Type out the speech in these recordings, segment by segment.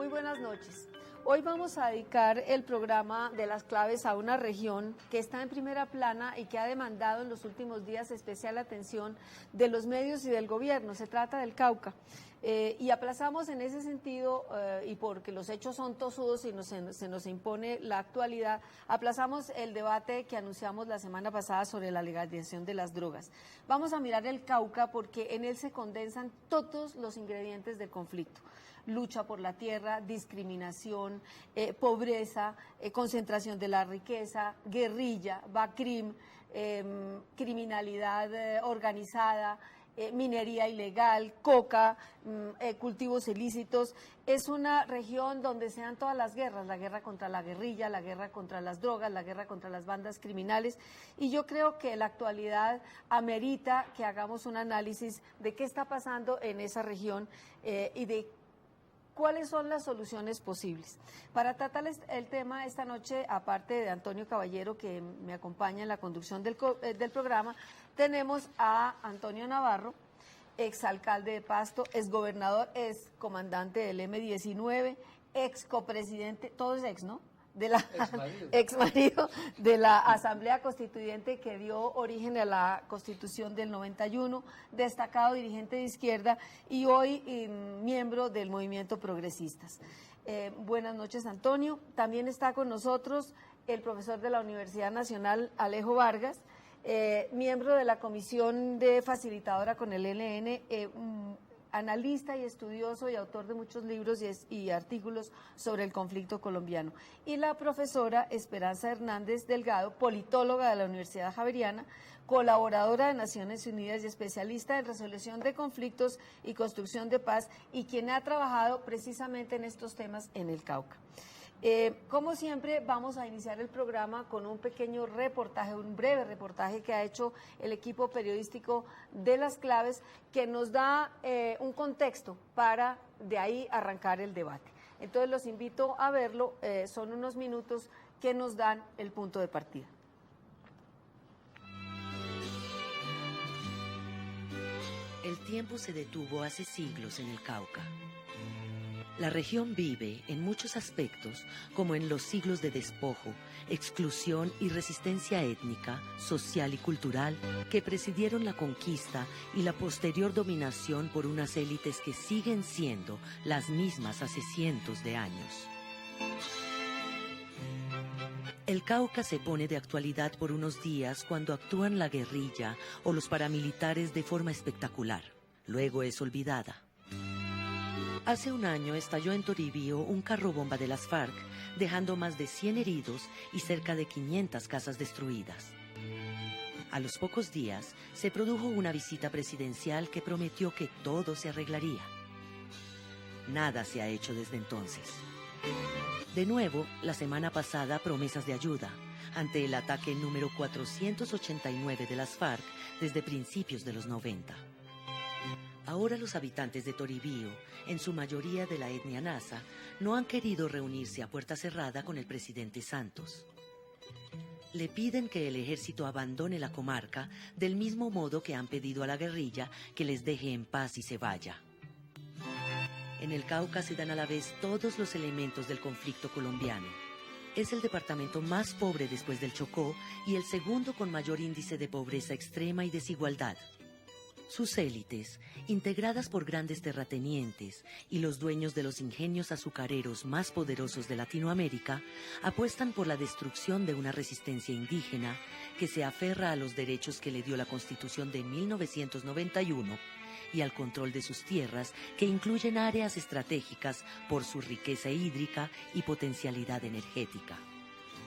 Muy buenas noches. Hoy vamos a dedicar el programa de las claves a una región que está en primera plana y que ha demandado en los últimos días especial atención de los medios y del gobierno. Se trata del Cauca. Y aplazamos en ese sentido, y porque los hechos son tosudos y se nos impone la actualidad, aplazamos el debate que anunciamos la semana pasada sobre la legalización de las drogas. Vamos a mirar el Cauca porque en él se condensan todos los ingredientes del conflicto: lucha por la tierra, discriminación, pobreza, concentración de la riqueza, guerrilla, BACRIM, criminalidad organizada, minería ilegal, coca, cultivos ilícitos. Es una región donde se dan todas las guerras: la guerra contra la guerrilla, la guerra contra las drogas, la guerra contra las bandas criminales, y yo creo que la actualidad amerita que hagamos un análisis de qué está pasando en esa región y de ¿cuáles son las soluciones posibles? Para tratar el tema esta noche, aparte de Antonio Caballero, que me acompaña en la conducción del programa, tenemos a Antonio Navarro, exalcalde de Pasto, exgobernador, excomandante del M-19, excopresidente, todo es ex, ¿no? De la exmarido de la Asamblea Constituyente que dio origen a la Constitución del 91, destacado dirigente de izquierda y hoy miembro del Movimiento Progresistas. Buenas noches, Antonio. También está con nosotros el profesor de la Universidad Nacional, Alejo Vargas, miembro de la Comisión de Facilitadora con el ELN, analista y estudioso y autor de muchos libros y artículos sobre el conflicto colombiano. Y la profesora Esperanza Hernández Delgado, politóloga de la Universidad Javeriana, colaboradora de Naciones Unidas y especialista en resolución de conflictos y construcción de paz, y quien ha trabajado precisamente en estos temas en el Cauca. Como siempre, vamos a iniciar el programa con un pequeño reportaje, un breve reportaje que ha hecho el equipo periodístico de Las Claves, que nos da un contexto para de ahí arrancar el debate. Entonces los invito a verlo, son unos minutos que nos dan el punto de partida. El tiempo se detuvo hace siglos en el Cauca. La región vive, en muchos aspectos, como en los siglos de despojo, exclusión y resistencia étnica, social y cultural que presidieron la conquista y la posterior dominación por unas élites que siguen siendo las mismas hace cientos de años. El Cauca se pone de actualidad por unos días cuando actúan la guerrilla o los paramilitares de forma espectacular. Luego es olvidada. Hace un año estalló en Toribío un carro bomba de las FARC, dejando más de 100 heridos y cerca de 500 casas destruidas. A los pocos días se produjo una visita presidencial que prometió que todo se arreglaría. Nada se ha hecho desde entonces. De nuevo, la semana pasada, promesas de ayuda ante el ataque número 489 de las FARC desde principios de los 90. Ahora los habitantes de Toribío, en su mayoría de la etnia nasa, no han querido reunirse a puerta cerrada con el presidente Santos. Le piden que el ejército abandone la comarca del mismo modo que han pedido a la guerrilla que les deje en paz y se vaya. En el Cauca se dan a la vez todos los elementos del conflicto colombiano. Es el departamento más pobre después del Chocó y el segundo con mayor índice de pobreza extrema y desigualdad. Sus élites, integradas por grandes terratenientes y los dueños de los ingenios azucareros más poderosos de Latinoamérica, apuestan por la destrucción de una resistencia indígena que se aferra a los derechos que le dio la Constitución de 1991 y al control de sus tierras, que incluyen áreas estratégicas por su riqueza hídrica y potencialidad energética.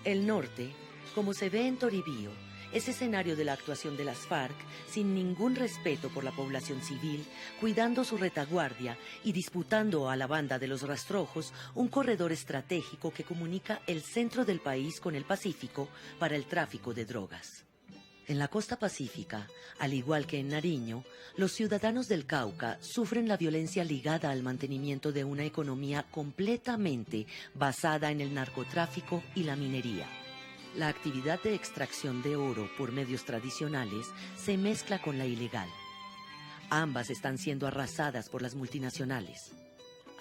El norte, como se ve en Toribío, es escenario de la actuación de las FARC sin ningún respeto por la población civil, cuidando su retaguardia y disputando a la banda de los rastrojos un corredor estratégico que comunica el centro del país con el Pacífico para el tráfico de drogas. En la costa pacífica, al igual que en Nariño, los ciudadanos del Cauca sufren la violencia ligada al mantenimiento de una economía completamente basada en el narcotráfico y la minería. La actividad de extracción de oro por medios tradicionales se mezcla con la ilegal. Ambas están siendo arrasadas por las multinacionales.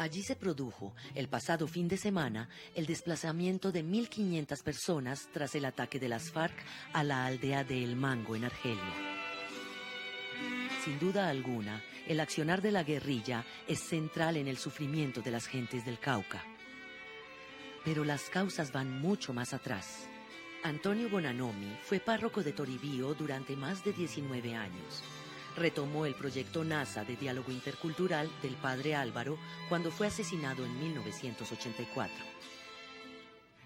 Allí se produjo, el pasado fin de semana, el desplazamiento de 1.500 personas tras el ataque de las FARC a la aldea de El Mango, en Argelia. Sin duda alguna, el accionar de la guerrilla es central en el sufrimiento de las gentes del Cauca. Pero las causas van mucho más atrás. Antonio Bonanomi fue párroco de Toribío durante más de 19 años. Retomó el proyecto NASA de diálogo intercultural del padre Álvaro cuando fue asesinado en 1984.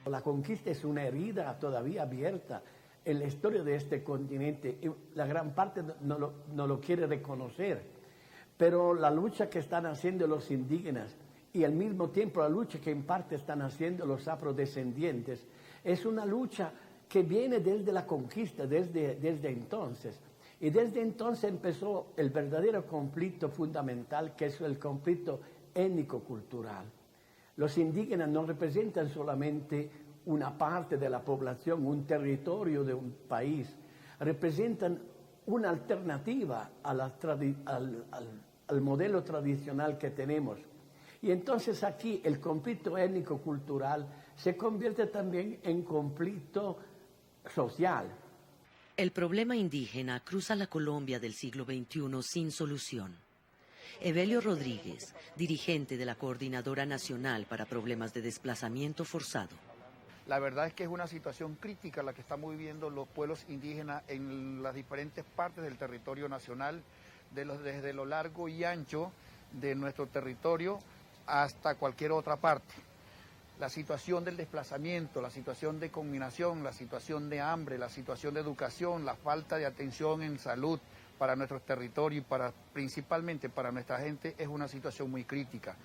La conquista es una herida todavía abierta en la historia de este continente. La gran parte no lo quiere reconocer, pero la lucha que están haciendo los indígenas y al mismo tiempo la lucha que en parte están haciendo los afrodescendientes es una lucha que viene desde la conquista, desde entonces. Y desde entonces empezó el verdadero conflicto fundamental, que es el conflicto étnico-cultural. Los indígenas no representan solamente una parte de la población, un territorio de un país, representan una alternativa al modelo tradicional que tenemos. Y entonces aquí el conflicto étnico-cultural se convierte también en conflicto social. El problema indígena cruza la Colombia del siglo XXI sin solución. Evelio Rodríguez, dirigente de la Coordinadora Nacional para Problemas de Desplazamiento Forzado. La verdad es que es una situación crítica la que estamos viviendo los pueblos indígenas en las diferentes partes del territorio nacional, desde lo largo y ancho de nuestro territorio hasta cualquier otra parte. La situación del desplazamiento, la situación de conminación, la situación de hambre, la situación de educación, la falta de atención en salud para nuestros territorios y principalmente para nuestra gente es una situación muy crítica.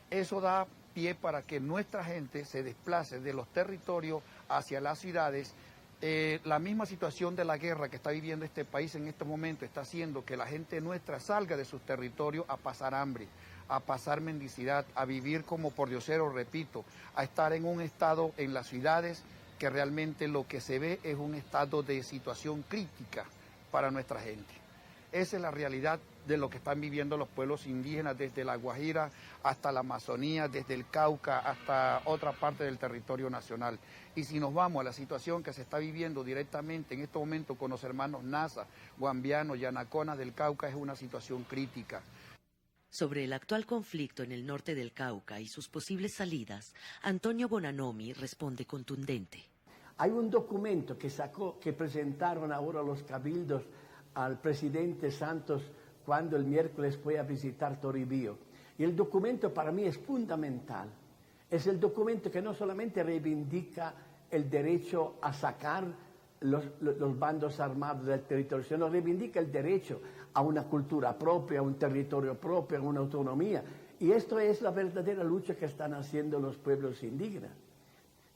Eso da pie para que nuestra gente se desplace de los territorios hacia las ciudades. La misma situación de la guerra que está viviendo este país en este momento está haciendo que la gente nuestra salga de sus territorios a pasar hambre, a pasar mendicidad, a vivir como pordioseros, repito, a estar en un estado en las ciudades que realmente lo que se ve es un estado de situación crítica para nuestra gente. Esa es la realidad de lo que están viviendo los pueblos indígenas desde la Guajira hasta la Amazonía, desde el Cauca hasta otra parte del territorio nacional. Y si nos vamos a la situación que se está viviendo directamente en este momento con los hermanos Nasa, Guambianos, Yanaconas del Cauca, es una situación crítica. Sobre el actual conflicto en el norte del Cauca y sus posibles salidas, Antonio Bonanomi responde contundente. Hay un documento que presentaron ahora los cabildos al presidente Santos cuando el miércoles fue a visitar Toribío. Y el documento para mí es fundamental. Es el documento que no solamente reivindica el derecho a sacar los bandos armados del territorio, sino reivindica el derecho a una cultura propia, a un territorio propio, a una autonomía. Y esto es la verdadera lucha que están haciendo los pueblos indígenas.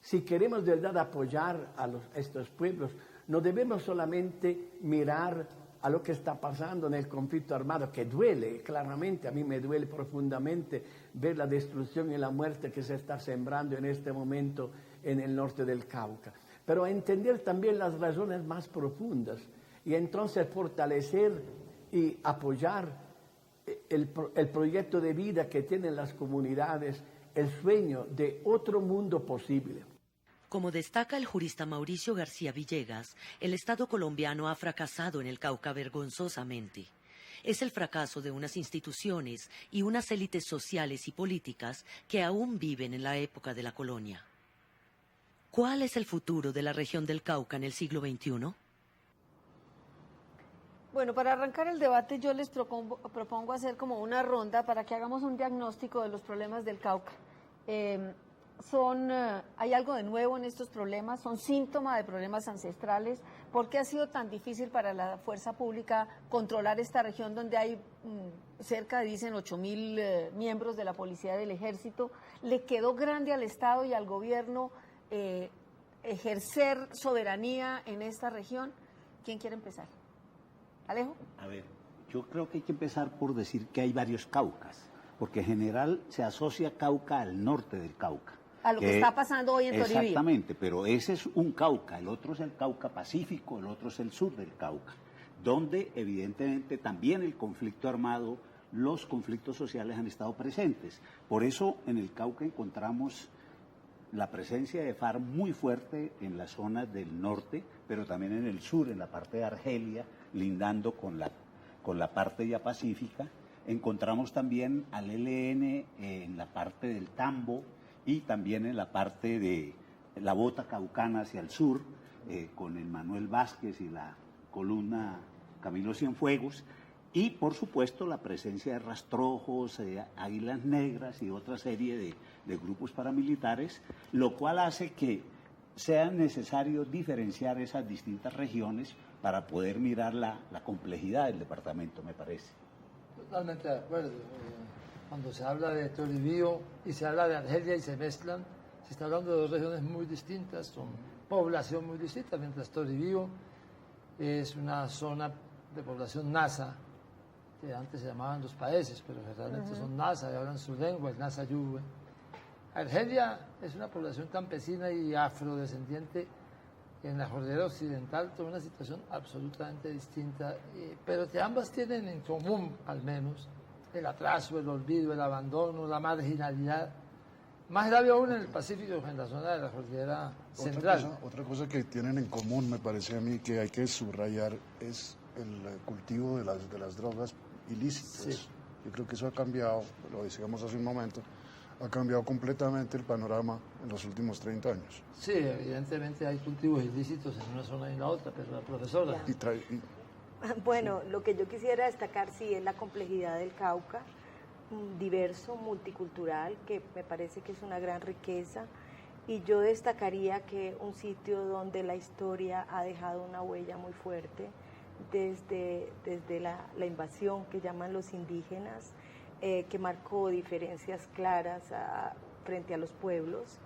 Si queremos de verdad apoyar a estos pueblos, no debemos solamente mirar a lo que está pasando en el conflicto armado, que duele, claramente, a mí me duele profundamente ver la destrucción y la muerte que se está sembrando en este momento en el norte del Cauca, pero a entender también las razones más profundas y entonces fortalecer y apoyar el proyecto de vida que tienen las comunidades, el sueño de otro mundo posible. Como destaca el jurista Mauricio García Villegas, el Estado colombiano ha fracasado en el Cauca vergonzosamente. Es el fracaso de unas instituciones y unas élites sociales y políticas que aún viven en la época de la colonia. ¿Cuál es el futuro de la región del Cauca en el siglo XXI? Bueno, para arrancar el debate yo les propongo hacer como una ronda para que hagamos un diagnóstico de los problemas del Cauca. Hay algo de nuevo en estos problemas, son síntomas de problemas ancestrales. ¿Por qué ha sido tan difícil para la fuerza pública controlar esta región donde hay cerca, dicen, 8.000 miembros de la policía y del ejército? ¿Le quedó grande al Estado y al gobierno ejercer soberanía en esta región? ¿Quién quiere empezar? ¿Alejo? A ver, yo creo que hay que empezar por decir que hay varios Caucas, porque en general se asocia Cauca al norte del Cauca. A lo que está pasando hoy en Toribío. Exactamente, pero ese es un Cauca, el otro es el Cauca Pacífico, el otro es el sur del Cauca, donde evidentemente también el conflicto armado los conflictos sociales han estado presentes. Por eso en el Cauca encontramos la presencia de FARC muy fuerte en las zonas del norte, pero también en el sur, en la parte de Argelia, lindando con la parte ya pacífica. Encontramos también al ELN en la parte del Tambo y también en la parte de la bota caucana hacia el sur, con el Manuel Vázquez y la columna Camilo Cienfuegos, y por supuesto la presencia de rastrojos, águilas negras y otra serie de grupos paramilitares, lo cual hace que sea necesario diferenciar esas distintas regiones para poder mirar la complejidad del departamento, me parece. Totalmente de acuerdo. Cuando se habla de Toribío y se habla de Argelia y se mezclan, se está hablando de dos regiones muy distintas, son población muy distinta, mientras Toribío es una zona de población nasa, que antes se llamaban los países, pero realmente son nasa y hablan su lengua, el nasa yuve. Argelia es una población campesina y afrodescendiente en la Cordillera Occidental, toda una situación absolutamente distinta, pero que ambas tienen en común, al menos, el atraso, el olvido, el abandono, la marginalidad. Más grave aún en el Pacífico, en la zona de la Cordillera Central. Otra cosa que tienen en común, me parece a mí, que hay que subrayar, es el cultivo de las drogas ilícitas. Sí. Yo creo que eso ha cambiado, lo decíamos hace un momento, ha cambiado completamente el panorama en los últimos 30 años. Sí, evidentemente hay cultivos ilícitos en una zona y en la otra, pero la profesora... Bueno, lo que yo quisiera destacar sí es la complejidad del Cauca, diverso, multicultural, que me parece que es una gran riqueza, y yo destacaría que un sitio donde la historia ha dejado una huella muy fuerte, desde la invasión que llaman los indígenas, que marcó diferencias claras frente a los pueblos,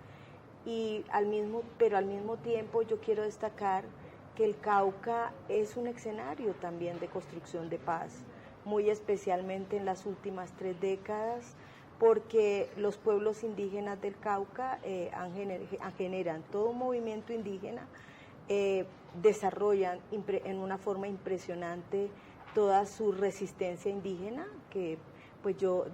pero al mismo tiempo yo quiero destacar que el Cauca es un escenario también de construcción de paz, muy especialmente en las últimas 3 décadas, porque los pueblos indígenas del Cauca generan todo un movimiento indígena, desarrollan en una forma impresionante toda su resistencia indígena, que pues yo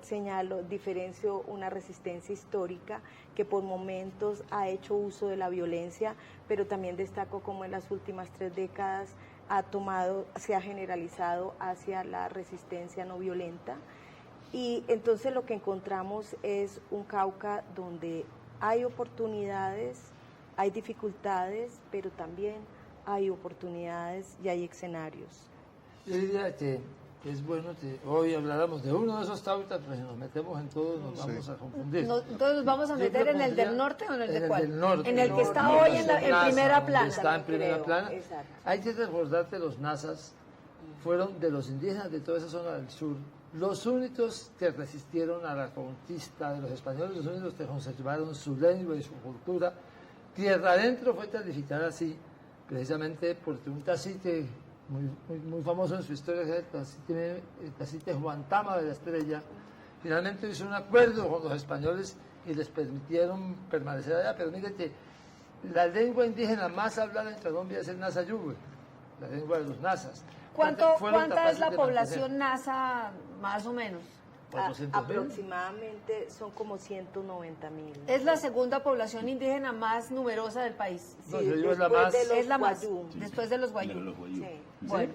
diferencio una resistencia histórica que por momentos ha hecho uso de la violencia, pero también destaco como en las últimas 3 décadas se ha generalizado hacia la resistencia no violenta. Y entonces lo que encontramos es un Cauca donde hay oportunidades, hay dificultades, pero también hay oportunidades y hay escenarios. Yo diría que es bueno que hoy habláramos de uno de esos Caucas, pero si nos metemos en todos nos vamos a confundir. Entonces nos vamos a meter en el del norte o en el de cuál? Del norte, en el que está hoy en primera plana. Está en primera plana. Hay que recordar que los nazas fueron de los indígenas de toda esa zona del sur los únicos que resistieron a la conquista de los españoles, los únicos que conservaron su lengua y su cultura. Tierra adentro fue calificada así, precisamente porque un cacique muy famoso en su historia, el cacique Juan Tama de la Estrella, finalmente hizo un acuerdo con los españoles y les permitieron permanecer allá. Pero miren que la lengua indígena más hablada en Colombia es el nasa yuve, la lengua de los nazas. ¿Cuánta es la población nasa, más o menos? Aproximadamente son como 190,000. Es la segunda población indígena más numerosa del país. No, sí, es la más, después de los guayú. Sí. Bueno,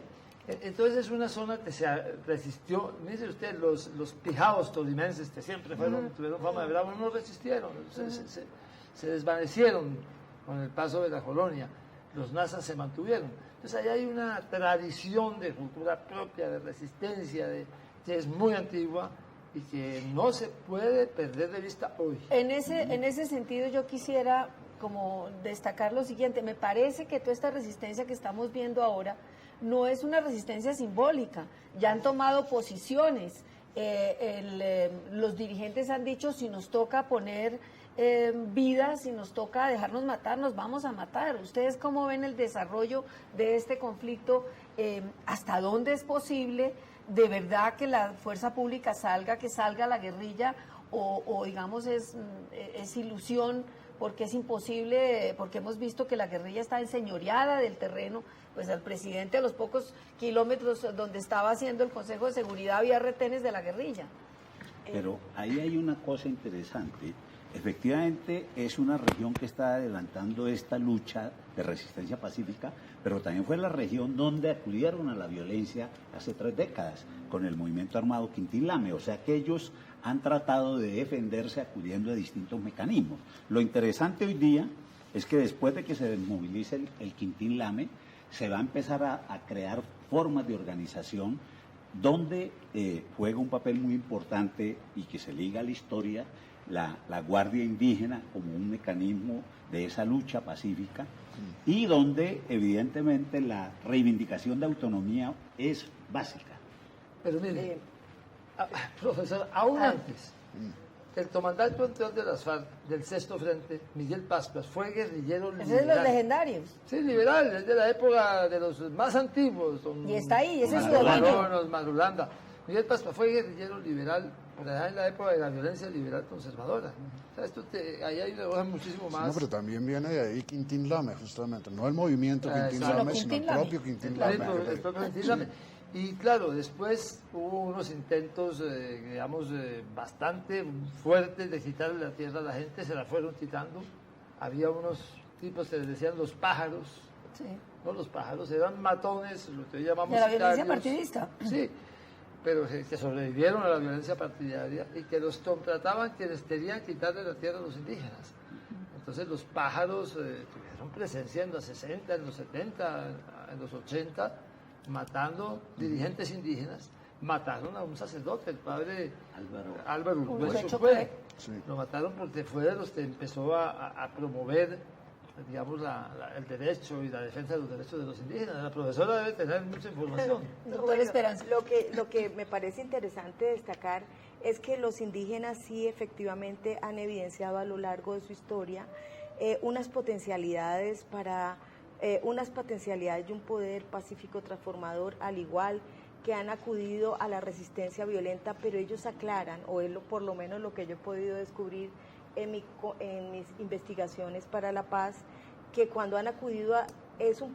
entonces es una zona que se resistió. Dice usted, los pijaos tolimenses, que siempre tuvieron fama de bravos, no resistieron, se desvanecieron con el paso de la colonia. Los nazas se mantuvieron. Entonces allá hay una tradición de cultura propia, de resistencia, que es muy antigua y que no se puede perder de vista hoy. En ese sentido yo quisiera como destacar lo siguiente. Me parece que toda esta resistencia que estamos viendo ahora no es una resistencia simbólica. Ya han tomado posiciones. Los dirigentes han dicho, si nos toca poner vidas, si nos toca dejarnos matar, nos vamos a matar. ¿Ustedes cómo ven el desarrollo de este conflicto? ¿Hasta dónde es posible de verdad que la fuerza pública salga, que salga la guerrilla, o digamos es ilusión porque es imposible, porque hemos visto que la guerrilla está enseñoreada del terreno, pues al presidente a los pocos kilómetros donde estaba haciendo el Consejo de Seguridad había retenes de la guerrilla. Pero ahí hay una cosa interesante. Efectivamente es una región que está adelantando esta lucha de resistencia pacífica, pero también fue la región donde acudieron a la violencia hace 3 décadas con el movimiento armado Quintín Lame, o sea que ellos han tratado de defenderse acudiendo a distintos mecanismos. Lo interesante hoy día es que después de que se desmovilice el Quintín Lame, se va a empezar a crear formas de organización donde juega un papel muy importante y que se liga a la historia la Guardia Indígena como un mecanismo de esa lucha pacífica y donde evidentemente la reivindicación de autonomía es básica. Pero mire, profesor, aún antes, el comandante anterior de las FARC, del Sexto Frente, Miguel Pascuas, fue guerrillero liberal. Ese es de los legendarios. Sí, liberal, es de la época de los más antiguos. Y está ahí, ese es su dominio. dominio. Madrulanda. Miguel Pascuas fue guerrillero liberal, por allá en la época de la violencia liberal conservadora. O sea, ahí hay muchísimo más. No, pero también viene de ahí Quintín Lame, justamente. No el movimiento Quintín Lame, sino el propio Quintín Lame. El propio Quintín Lame. Y claro, después hubo unos intentos, digamos, bastante fuertes de quitarle la tierra a la gente, se la fueron quitando. Había unos tipos que les decían los pájaros. Sí. No, los pájaros eran matones, lo que hoy llamamos de la violencia sicarios. partidista. Sí, pero que sobrevivieron a la violencia partidaria y que los contrataban quienes querían quitarle la tierra a los indígenas. Entonces los pájaros tuvieron presencia en los 60, en los 70, en los 80, matando dirigentes indígenas. Mataron a un sacerdote, el padre Álvaro Urbecho fue. Sí. Lo mataron porque fue de los que empezó a promover, digamos, el derecho y la defensa de los derechos de los indígenas. La profesora debe tener mucha información. Doctora Esperanza. Lo que me parece interesante destacar es que los indígenas sí efectivamente han evidenciado a lo largo de su historia unas potencialidades y un poder pacífico transformador, al igual que han acudido a la resistencia violenta, pero ellos aclaran, o es por lo menos lo que yo he podido descubrir en mis investigaciones para la paz, que cuando han acudido son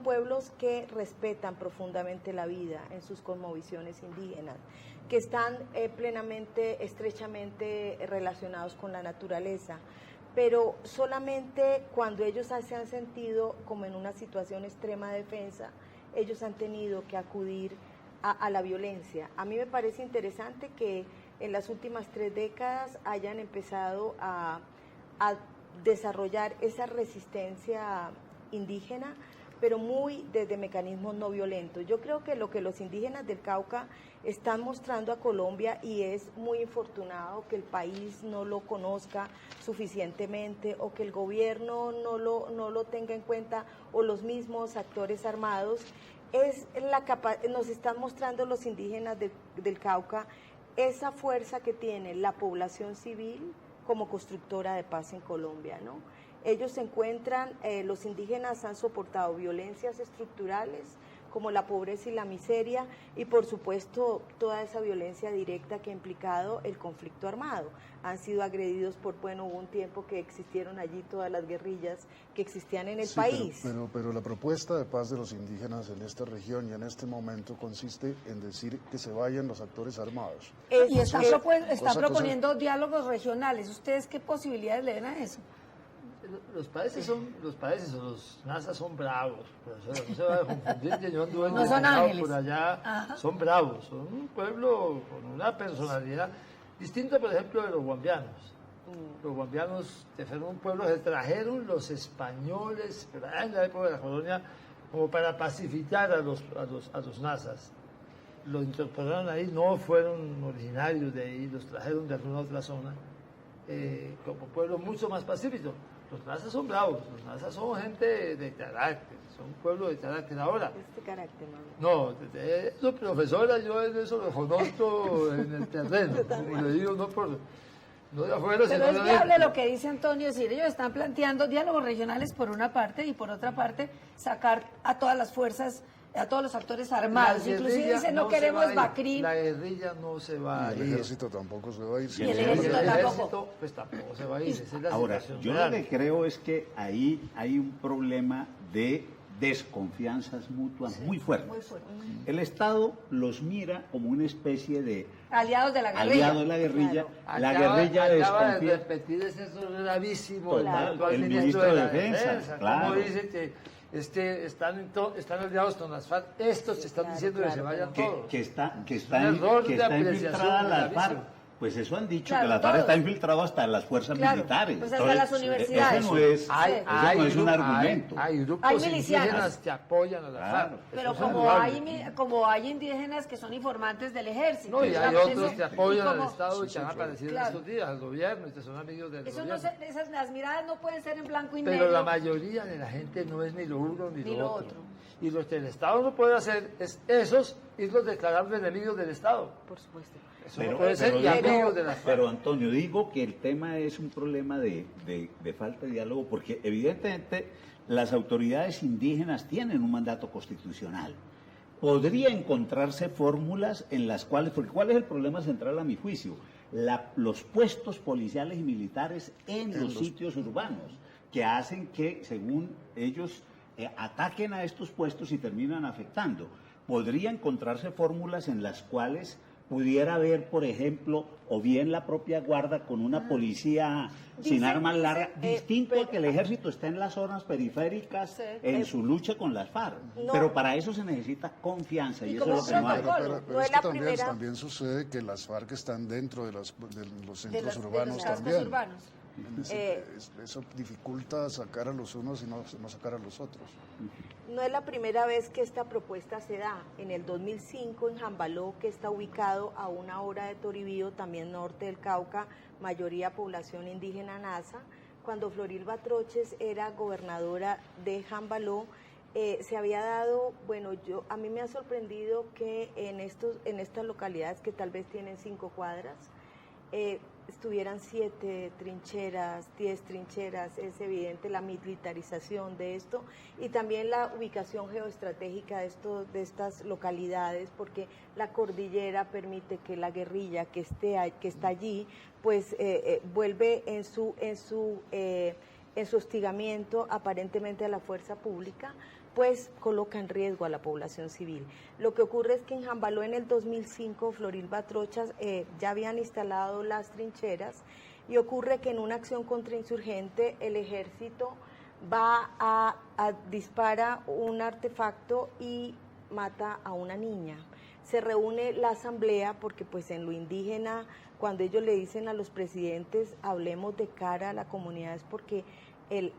pueblos que respetan profundamente la vida en sus cosmovisiones indígenas, que están plenamente, estrechamente relacionados con la naturaleza, pero solamente cuando ellos se han sentido como en una situación extrema de defensa, ellos han tenido que acudir a la violencia. A mí me parece interesante que en las últimas 3 décadas hayan empezado a desarrollar esa resistencia indígena, pero muy desde mecanismos no violentos. Yo creo que lo que los indígenas del Cauca están mostrando a Colombia, y es muy infortunado que el país no lo conozca suficientemente o que el gobierno no lo tenga en cuenta, o los mismos actores armados, nos están mostrando los indígenas del Cauca esa fuerza que tiene la población civil como constructora de paz en Colombia, ¿no? Ellos se encuentran, los indígenas han soportado violencias estructurales como la pobreza y la miseria, y por supuesto toda esa violencia directa que ha implicado el conflicto armado. Han sido agredidos hubo un tiempo que existieron allí todas las guerrillas que existían en el país. Pero la propuesta de paz de los indígenas en esta región y en este momento consiste en decir que se vayan los actores armados. Y está proponiendo diálogos regionales. ¿Ustedes qué posibilidades le ven a eso? Los países o los nazas son bravos, profesora, no se va a confundir, que yo anduve no son ángeles por allá. Ajá. Son bravos, son un pueblo con una personalidad distinta, por ejemplo, de los guambianos. Los guambianos, que fueron un pueblo que trajeron los españoles en la época de la colonia como para pacificar a los nazas. Lo incorporaron ahí, no fueron originarios de ahí, los trajeron de alguna otra zona, como pueblo mucho más pacífico. Los nazas son bravos, los nazas son gente de carácter, son un pueblo de carácter. Ahora, carácter, no, eso, profesora, yo eso lo conozco en el terreno, como le digo, no de afuera, pero es viable lo que dice Antonio, es decir, ellos están planteando diálogos regionales por una parte, y por otra parte sacar a todas las fuerzas a todos los actores armados. Inclusive dicen no queremos BACRIM. La guerrilla no se va a Y ir. el ejército tampoco se va a ir. Y el ejército ejército, pues tampoco se va a ir. Esa es la Ahora, situación yo real. lo que creo es que ahí hay un problema de desconfianzas mutuas muy fuerte. Muy fuerte. El Estado los mira como una especie de Aliados de la guerrilla. aliado de la guerrilla. La Acaba guerrilla de desconfía. repetir ese error gravísimo Total, del actual el ministro ministro de de la Defensa, claro. Como dice que están aliados con las FARC, estos se están diciendo que se vayan todos. que está un error de apreciación infiltrada la gravísimo. FARC. Pues eso han dicho, Claro, que la FARC todos. está infiltrado hasta en las fuerzas Claro, militares. pues hasta las universidades. Eso no es, Sí. eso no es un argumento. Hay grupos Hay milicianos. indígenas que apoyan a la Claro. FARC. Pero Eso es como indudable. como hay indígenas que son informantes del ejército. No, y hay digamos, otros eso- que apoyan y al como- Estado y que han aparecido en Claro. estos días, al gobierno, y que son amigos del Eso no gobierno. las miradas no pueden ser en blanco y Pero negro. la mayoría de la gente no es ni lo uno ni, Ni lo lo otro. otro. Y lo que el Estado no puede hacer es esos irlos declarando enemigos del Estado. Por supuesto. Eso no puede ser y amigos de la FARC. Pero Antonio, digo que el tema es un problema de falta de diálogo porque evidentemente las autoridades indígenas tienen un mandato constitucional. Podría encontrarse fórmulas en las cuales, porque ¿cuál es el problema central a mi juicio? Los puestos policiales y militares en los sitios urbanos, que hacen que, según ellos, ataquen a estos puestos y terminan afectando. Podría encontrarse fórmulas en las cuales pudiera haber, por ejemplo, o bien la propia guarda con una policía sin armas largas, distinto a que el ejército está en las zonas periféricas en su lucha con las FARC. No. Pero para eso se necesita confianza y, Y eso como es lo que no hay. protocolo. Pero No es es que la también, primera- también sucede que las FARC están dentro de los De centros los urbanos cascos también. urbanos. Eso dificulta sacar a los unos y no sacar a los otros. No es la primera vez que esta propuesta se da. En el 2005 en Jambaló, que está ubicado a 1 hora de Toribío, también norte del Cauca, mayoría población indígena nasa, cuando Florilba Troches era gobernadora de Jambaló, se había dado, bueno, a mí me ha sorprendido que en estas localidades que tal vez tienen 5 cuadras, estuvieran 7 trincheras, 10 trincheras. Es evidente la militarización de esto y también la ubicación geoestratégica de estas localidades, porque la cordillera permite que la guerrilla que está allí, pues vuelve en su hostigamiento aparentemente a la fuerza pública, pues coloca en riesgo a la población civil. Lo que ocurre es que en Jambaló en el 2005 Florilba Trochas ya habían instalado las trincheras y ocurre que en una acción contra insurgente el ejército va a dispara un artefacto y mata a una niña. Se reúne la asamblea porque pues en lo indígena cuando ellos le dicen a los presidentes hablemos de cara a la comunidad es porque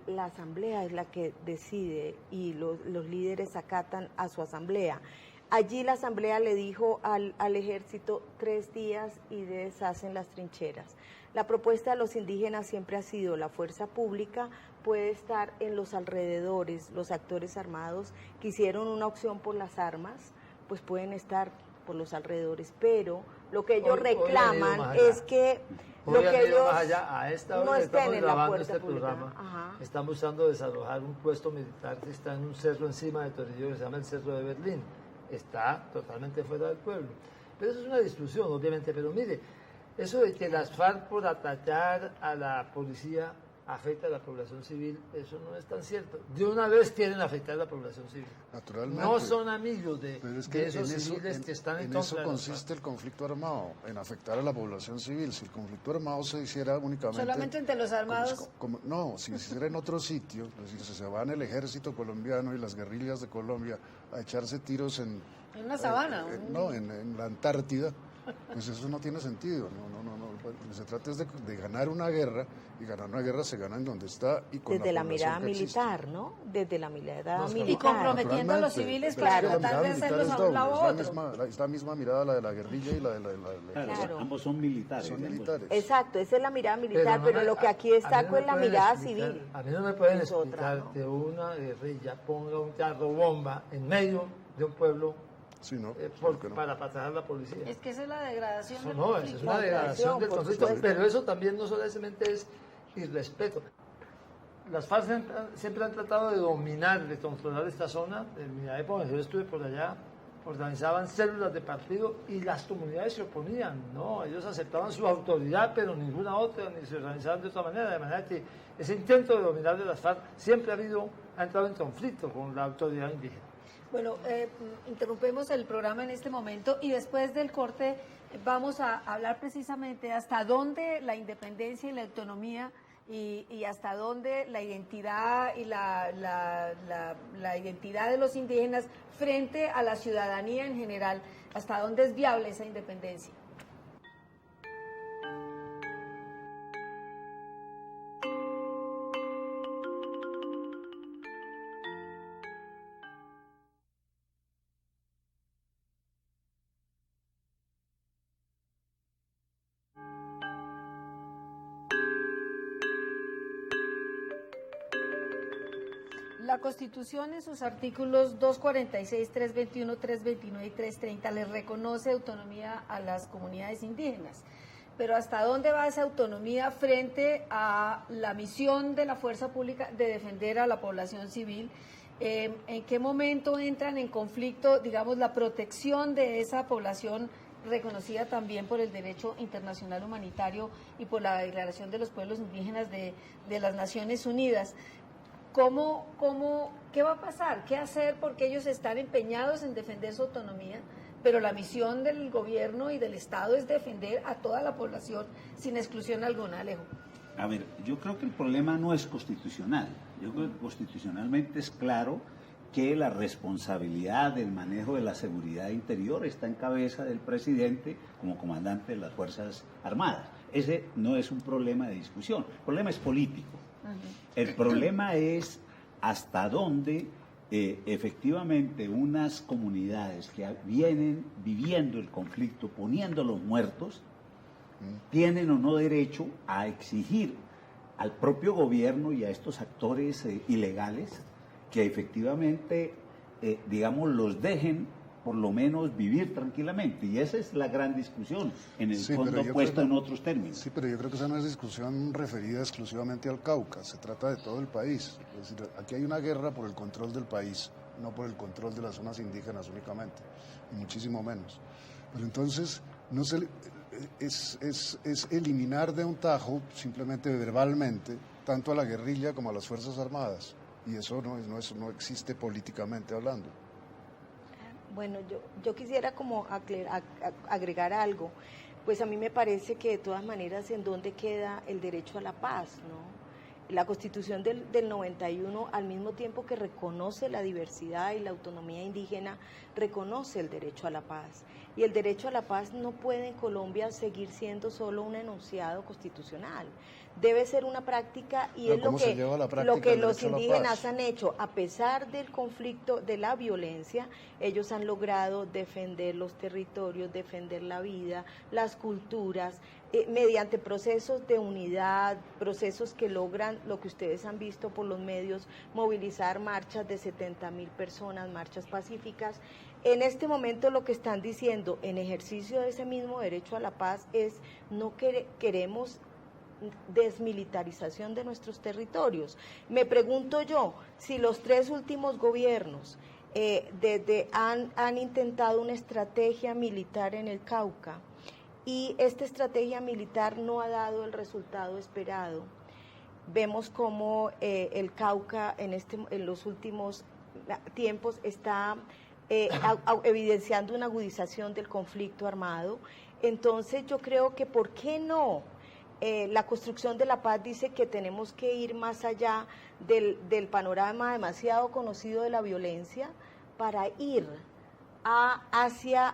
la asamblea es la que decide y los líderes acatan a su asamblea. Allí la asamblea le dijo al ejército 3 días y deshacen las trincheras. La propuesta de los indígenas siempre ha sido la fuerza pública puede estar en los alrededores, los actores armados que hicieron una opción por las armas, pues pueden estar por los alrededores, pero lo que ellos reclaman es que lo que ellos más allá, a esta hora no que estén estamos en la grabando puerta este pública. programa, Ajá. están buscando desalojar un puesto militar que está en un cerro encima de Toribío que se llama el Cerro de Berlín. Está totalmente fuera del pueblo. Pero eso es una discusión, obviamente. Pero mire, eso de que las FARC por atacar a la policía afecta a la población civil, eso no es tan cierto. De una vez quieren afectar a la población civil. Naturalmente. No son amigos Pero es de que esos en eso, civiles que están en en contra eso de las consiste FARC. el conflicto armado, en afectar a la población civil. Si el conflicto armado se hiciera únicamente... Solamente entre los armados. No, si se hiciera en otro sitio, es decir, si se van el ejército colombiano y las guerrillas de Colombia a echarse tiros en una sabana. no, en la Antártida, pues eso no tiene sentido. No. Lo que se trata es de ganar una guerra, y ganar una guerra se gana en donde está y con desde la población mirada que existe. militar, ¿no? Desde la mirada No, militar. Y comprometiendo a los Naturalmente, civiles pero para es que la tratar mirada de militar hacerlos es a un doble, lado u otro. es la misma mirada la de la guerrilla y la de la Claro, Claro. ambos son militares. son ambos. militares. Exacto, esa es la mirada militar, pero lo que aquí a mí destaco no es me la pueden mirada explicar- civil. A mí no me pueden Es otra, explicar ¿no? que una guerrilla ponga un carro bomba en medio de un pueblo Sí, ¿no? por- ¿Por qué no? para atacar a la policía. Es que esa es la degradación Eso del no, eso conflicto. es una degradación del por conflicto, supuesto. pero eso también no solamente es irrespeto. las FARC siempre han tratado de dominar, de controlar esta zona. En mi época, yo estuve por allá, organizaban células de partido y las comunidades se oponían, ¿no? Ellos aceptaban su autoridad, pero ninguna otra, ni se organizaban de otra manera, de manera que ese intento de dominar de las FARC siempre ha entrado en conflicto con la autoridad indígena. Bueno, interrumpimos el programa en este momento y después del corte vamos a hablar precisamente hasta dónde la independencia y la autonomía y hasta dónde la identidad y la identidad de los indígenas frente a la ciudadanía en general, hasta dónde es viable esa independencia. La Constitución en sus artículos 246, 321, 329 y 330 les reconoce autonomía a las comunidades indígenas. Pero ¿hasta dónde va esa autonomía frente a la misión de la fuerza pública de defender a la población civil? ¿En qué momento entran en conflicto, digamos, la protección de esa población reconocida también por el derecho internacional humanitario y por la Declaración de los Pueblos Indígenas de las Naciones Unidas? ¿Qué va a pasar? ¿Qué hacer? Porque ellos están empeñados en defender su autonomía, pero la misión del gobierno y del Estado es defender a toda la población sin exclusión alguna, Alejo. A ver, yo creo que el problema no es constitucional. Yo creo que constitucionalmente es claro que la responsabilidad del manejo de la seguridad interior está en cabeza del presidente como comandante de las Fuerzas Armadas. Ese no es un problema de discusión, el problema es político. El problema es hasta dónde efectivamente unas comunidades que vienen viviendo el conflicto, poniendo los muertos, tienen o no derecho a exigir al propio gobierno y a estos actores ilegales que efectivamente, digamos, los dejen por lo menos vivir tranquilamente. Y esa es la gran discusión, en el fondo puesto en otros términos. Sí, pero yo creo que esa no es discusión referida exclusivamente al Cauca, se trata de todo el país. Es decir, aquí hay una guerra por el control del país, no por el control de las zonas indígenas únicamente, y muchísimo menos. Pero entonces, no se, es eliminar de un tajo, simplemente verbalmente, tanto a la guerrilla como a las Fuerzas Armadas. Y eso no existe políticamente hablando. Bueno, yo quisiera como agregar algo. Pues a mí me parece que de todas maneras, ¿en dónde queda el derecho a la paz, no? La Constitución del 91, al mismo tiempo que reconoce la diversidad y la autonomía indígena, reconoce el derecho a la paz. Y el derecho a la paz no puede en Colombia seguir siendo solo un enunciado constitucional. Debe ser una práctica y es lo que los indígenas han hecho. A pesar del conflicto, de la violencia, ellos han logrado defender los territorios, defender la vida, las culturas, mediante procesos de unidad, procesos que logran, lo que ustedes han visto por los medios, movilizar marchas de 70.000 personas, marchas pacíficas. En este momento lo que están diciendo en ejercicio de ese mismo derecho a la paz es no queremos desmilitarización de nuestros territorios. Me pregunto yo, si los tres últimos gobiernos han intentado una estrategia militar en el Cauca y esta estrategia militar no ha dado el resultado esperado, vemos como el Cauca en los últimos tiempos está evidenciando una agudización del conflicto armado. Entonces yo creo que ¿por qué no? La construcción de la paz dice que tenemos que ir más allá del panorama demasiado conocido de la violencia para ir hacia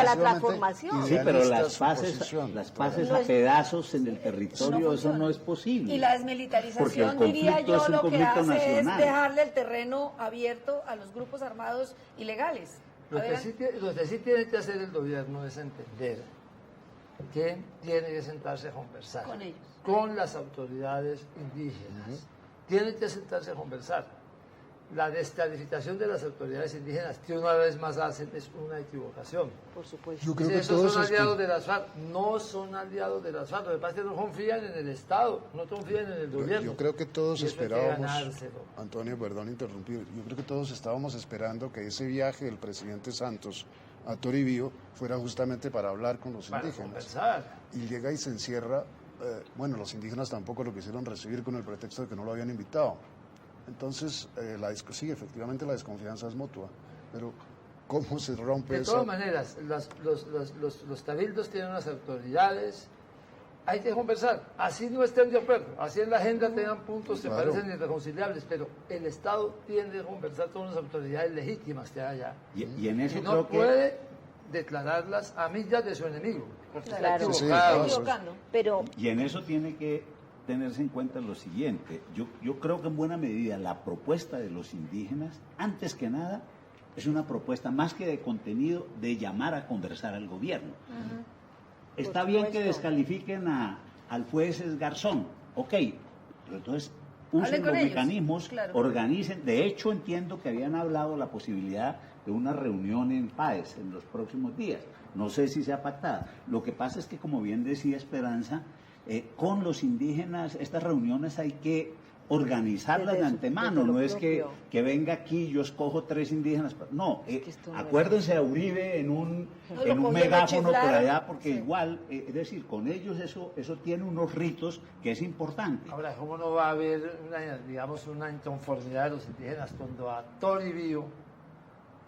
la transformación. Sí, pero las paces a pedazos en el territorio, eso no es posible. Y la desmilitarización, diría yo, lo que hace es dejarle el terreno abierto a los grupos armados ilegales. Lo que sí tiene que hacer el gobierno es entender que tiene que sentarse a conversar con ellos, con las autoridades indígenas. Tiene que sentarse a conversar. la descalificación de las autoridades indígenas, que una vez más hacen, es una equivocación. Por supuesto. Yo creo que Esos todos son aliados de las FARC, no son aliados de las FARC, lo que pasa es que no confían en el Estado, no confían en el gobierno. Yo creo que todos Y eso hay que esperábamos, ganárselo. Antonio, perdón interrumpir, yo creo que todos estábamos esperando que ese viaje del presidente Santos a Toribío fuera justamente para hablar con los Para indígenas. conversar. Y llega y se encierra, bueno, los indígenas tampoco lo quisieron recibir con el pretexto de que no lo habían invitado. Entonces, sí, efectivamente la desconfianza es mutua, pero ¿cómo se rompe De esa? todas maneras, los cabildos tienen unas autoridades, hay que conversar, así no estén de acuerdo, así en la agenda tengan puntos que Claro. parecen irreconciliables, pero el Estado tiende a conversar con las autoridades legítimas que haya. Y en eso Y no creo que... puede declararlas amigas de su enemigo, porque Claro. está Sí, equivocado. claro. Equivocando. Pero Y en eso tiene que tenerse en cuenta lo siguiente. Yo creo que en buena medida la propuesta de los indígenas, antes que nada, es una propuesta más que de contenido, de llamar a conversar al gobierno. Está Por bien que supuesto. descalifiquen al juez Garzón, ok, pero entonces Hablen usen con los ellos, mecanismos, claro. organicen. De hecho, entiendo que habían hablado la posibilidad de una reunión en PAES en los próximos días. No sé si sea pactada. Lo que pasa es que, como bien decía Esperanza, con los indígenas estas reuniones hay que organizarlas de Desde antemano. lo No es propio. que venga aquí, yo escojo 3 indígenas. No, que esto no es- acuérdense a Uribe en un No, lo en un cogieron, megáfono por chiflaron. allá, porque Sí. igual, es decir, con ellos eso tiene unos ritos que es importante. Ahora, ¿cómo no va a haber una inconformidad de los indígenas cuando a Toribío,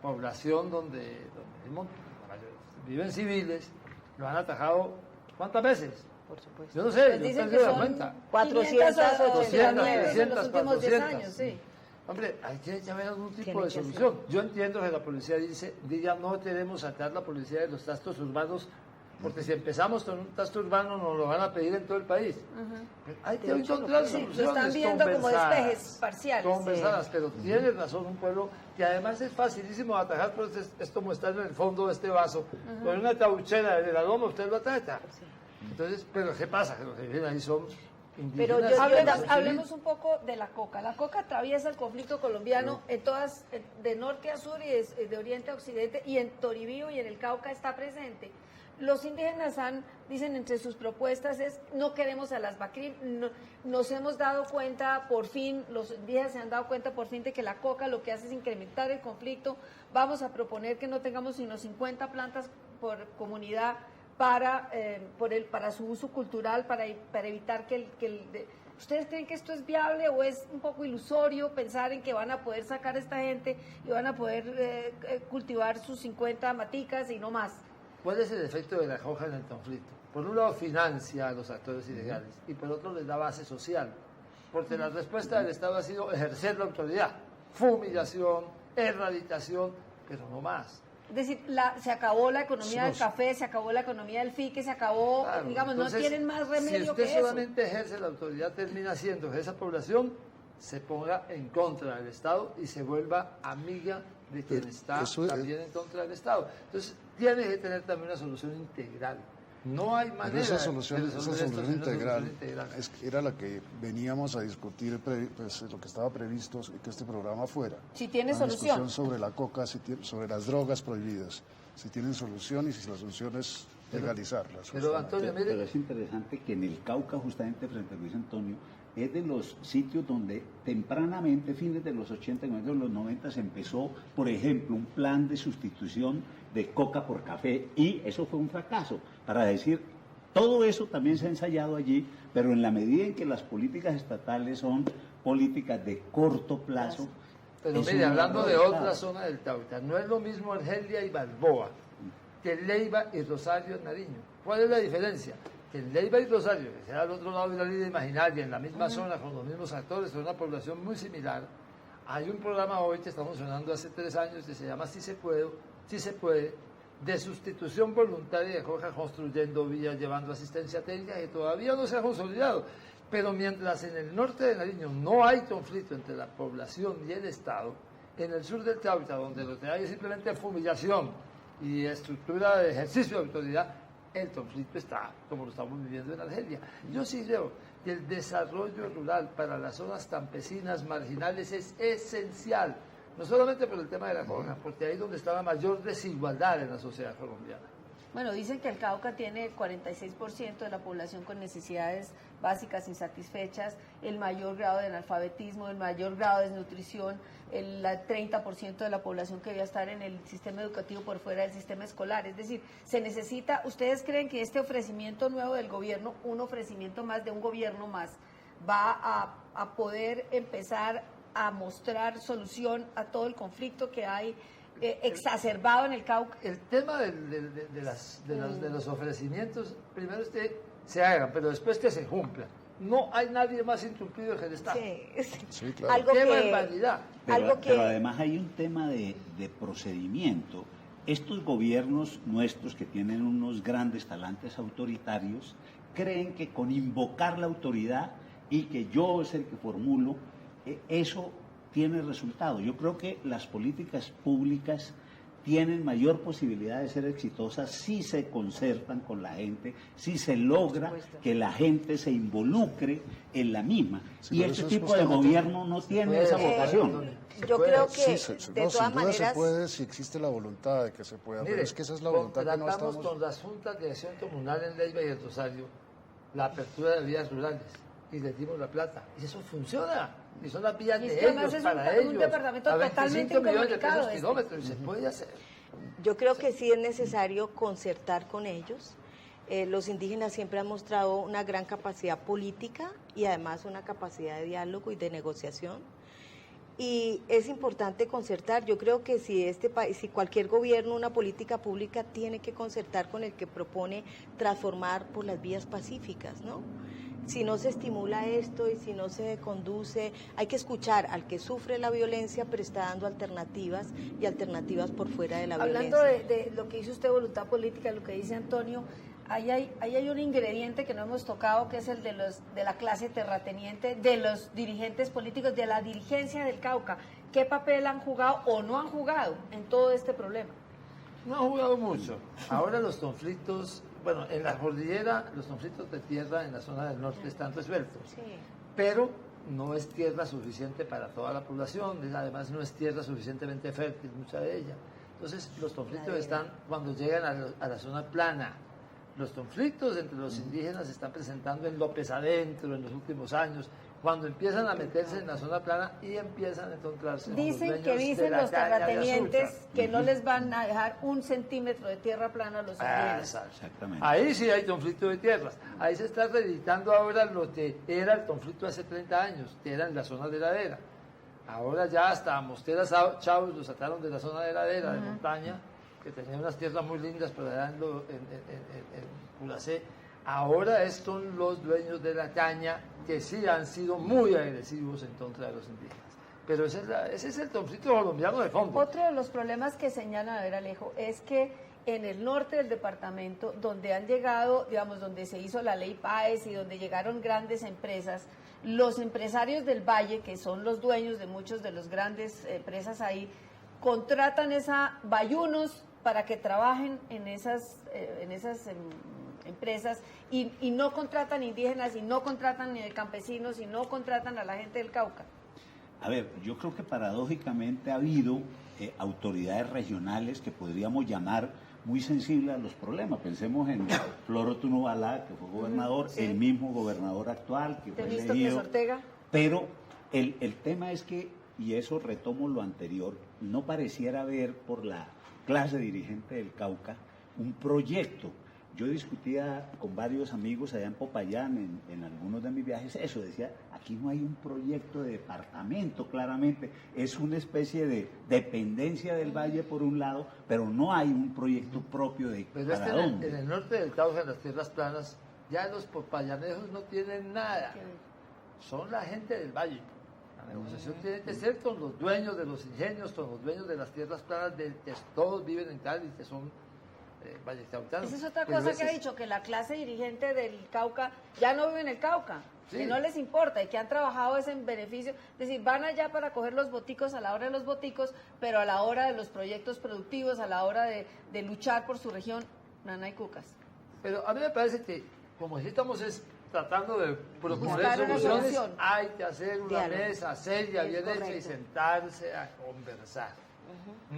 población donde viven civiles, lo han atacado ¿cuántas veces? por supuesto. Yo no sé, Pues yo dicen perdí que la son cuenta. 489 en los últimos 10 400. años, sí. Hombre, hay que haber algún tipo Tiene de que ser. solución. Yo entiendo que la policía diga no queremos sacar la policía de los trastos urbanos, porque si empezamos con un trasto urbano nos lo van a pedir en todo el país. Pero hay que De hecho, encontrar lo- sí, soluciones lo están viendo como conversadas, despejes parciales. conversadas, pero tiene razón un pueblo que además es facilísimo atajar, pero es como estar en el fondo de este vaso, con una tauchera de la loma usted lo ataca. Entonces, pero ¿qué pasa? Que los que viven ahí son Pero indígenas. yo- Hablemos un poco de la coca. La coca atraviesa el conflicto colombiano en todas, de norte a sur y de oriente a occidente, y en Toribío y en el Cauca está presente. Los indígenas dicen entre sus propuestas es no queremos a las BACRIM, nos hemos dado cuenta por fin, los indígenas se han dado cuenta por fin de que la coca lo que hace es incrementar el conflicto. Vamos a proponer que no tengamos sino 50 plantas por comunidad para su uso cultural, para evitar que ¿Ustedes creen que esto es viable o es un poco ilusorio pensar en que van a poder sacar a esta gente y van a poder cultivar sus 50 maticas y no más? ¿Cuál es el efecto de la hoja en el conflicto? Por un lado financia a los actores ilegales y por otro les da base social, porque la respuesta del Estado ha sido ejercer la autoridad, fumigación, erradicación, pero no más. Es decir, se acabó la economía del café, se acabó la economía del fique, se acabó, Claro, digamos, entonces, no tienen más remedio si usted que eso. solamente ejerce la autoridad, termina haciendo que esa población se ponga en contra del Estado y se vuelva amiga de quien está eso es- también en contra del Estado. Entonces, tiene que tener también una solución integral. No hay manera Pero esa de solución resolver esto sin una integral solución integral. era la que veníamos a discutir, pues, lo que estaba previsto que este programa fuera. Si tiene Una solución. discusión sobre la coca, sobre las drogas prohibidas, si tienen solución y si la solución es legalizarlas. Pero Antonio, Pero mire, es interesante que en el Cauca, justamente frente a Luis Antonio, es de los sitios donde tempranamente, fines de los 80 y de los 90, se empezó, por ejemplo, un plan de sustitución de coca por café, y eso fue un fracaso. Para decir, todo eso también se ha ensayado allí, pero en la medida en que las políticas estatales son políticas de corto plazo. pero eso mire, no hablando da de resultado. otra zona del Tauta, no es lo mismo Argelia y Balboa que Leiva y Rosario en Nariño. ¿Cuál es la diferencia? Que en Leiva y Rosario, que sea al otro lado de la línea imaginaria, en la misma zona, con los mismos actores, con una población muy similar, hay un programa hoy que está funcionando hace 3 años que se llama Sí se puede, de sustitución voluntaria de coca, construyendo vías, llevando asistencia técnica, que todavía no se ha consolidado. Pero mientras en el norte de Nariño no hay conflicto entre la población y el Estado, en el sur del Cauca, donde lo que hay es simplemente fumigación y estructura de ejercicio de autoridad, el conflicto está como lo estamos viviendo en Argelia. Yo sí creo que el desarrollo rural para las zonas campesinas marginales es esencial, no solamente por el tema de la corona, porque ahí es donde está la mayor desigualdad en la sociedad colombiana. Bueno, dicen que el Cauca tiene 46% de la población con necesidades básicas insatisfechas, el mayor grado de analfabetismo, el mayor grado de desnutrición, el 30% de la población que debe estar en el sistema educativo por fuera del sistema escolar. Es decir, se necesita, ¿ustedes creen que este ofrecimiento nuevo del gobierno, un ofrecimiento más de un gobierno más, va a poder empezar a mostrar solución a todo el conflicto que hay exacerbado en el Cauca? El tema de los ofrecimientos, primero se hagan, pero después que se cumplan. No hay nadie más incumplido que el Estado. Sí, claro. Algo ¡Qué que, barbaridad! Pero además hay un tema de procedimiento. Estos gobiernos nuestros que tienen unos grandes talantes autoritarios creen que con invocar la autoridad y que yo es el que formulo, eso tiene resultado. Yo creo que las políticas públicas tienen mayor posibilidad de ser exitosas si se concertan con la gente, si se logra que la gente se involucre en la misma. Sí, y pero este eso es tipo de justamente- gobierno no tiene esa vocación. yo creo que Sí, de sin todas duda maneras... se puede si existe la voluntad de que se pueda, pero Mire, es que esa es la voluntad que no contratamos estamos... con las juntas de acción comunal en Leiva y el Rosario la apertura de vías rurales y les dimos la plata. Y eso funciona. Y son las vías Y es de que además ellos, es para un ellos. departamento a totalmente 25 millones de incomunicado, pesos kilómetros, y se puede hacer. Yo creo que sí es necesario concertar con ellos. Los indígenas siempre han mostrado una gran capacidad política y además una capacidad de diálogo y de negociación. Y es importante concertar. Yo creo que si si cualquier gobierno, una política pública tiene que concertar con el que propone transformar por las vías pacíficas, ¿no? Si no se estimula esto y si no se conduce, hay que escuchar al que sufre la violencia, pero está dando alternativas y alternativas por fuera de la Hablando violencia. de lo que dice usted, voluntad política, lo que dice Antonio, ahí hay un ingrediente que no hemos tocado, que es el de la clase terrateniente, de los dirigentes políticos, de la dirigencia del Cauca. ¿Qué papel han jugado o no han jugado en todo este problema? No han jugado mucho. Ahora los conflictos, bueno, en la cordillera, los conflictos de tierra en la zona del norte están resueltos. Sí. Pero no es tierra suficiente para toda la población, además no es tierra suficientemente fértil, mucha de ella. Entonces los conflictos están cuando llegan a la zona plana. Los conflictos entre los indígenas se están presentando en López Adentro en los últimos años, cuando empiezan a meterse en la zona plana y empiezan a encontrarse con Dicen los que dueños de dicen la los caña de terratenientes azúcar. que no les van a dejar 1 centímetro de tierra plana a los indígenas. Exactamente. Ahí sí hay conflicto de tierras. Ahí se está reeditando ahora lo que era el conflicto hace 30 años, que era en la zona de ladera. Ahora ya hasta a Mostera Chávez lo sacaron de la zona de ladera, de montaña, que tenía unas tierras muy lindas, pero allá en Puracé. Ahora son los dueños de la caña que sí han sido muy agresivos en contra de los indígenas. Pero ese es el conflicto colombiano de fondo. Otro de los problemas que señalan, a ver, Alejo, es que en el norte del departamento, donde han llegado, digamos, donde se hizo la ley PAES y donde llegaron grandes empresas, los empresarios del valle, que son los dueños de muchos de los grandes empresas ahí, contratan bayunos para que trabajen en esas empresas y no contratan indígenas y no contratan campesinos y no contratan a la gente del Cauca. A ver, yo creo que paradójicamente ha habido autoridades regionales que podríamos llamar muy sensibles a los problemas. Pensemos en Floro Tunubala, que fue gobernador, sí. el mismo gobernador actual, que fue Temístocles elegido. Ortega. Pero el tema es que, y eso retomo lo anterior, no pareciera haber por la clase dirigente del Cauca un proyecto. Yo discutía con varios amigos allá en Popayán, en algunos de mis viajes, eso, decía, aquí no hay un proyecto de departamento, claramente, es una especie de dependencia del valle por un lado, pero no hay un proyecto propio de Pero es para que dónde. en el norte del Cauca, en las tierras planas, ya los popayanejos no tienen nada. Son la gente del valle. La negociación tiene que ser con los dueños de los ingenios, con los dueños de las tierras planas, que todos viven en Cali, que son vallecautanos. Esa es otra Pero cosa ese que ha es- dicho, que la clase dirigente del Cauca ya no vive en el Cauca, Sí. que no les importa y que han trabajado es en beneficio. Es decir, van allá para coger los boticos a la hora de los boticos, pero a la hora de los proyectos productivos, a la hora de luchar por su región, nana y cucas. Pero a mí me parece que, como estamos tratando de proponer Buscar una soluciones, solución. hay que hacer una Diálogo. mesa seria, Es bien hecha y correcto. sentarse a conversar.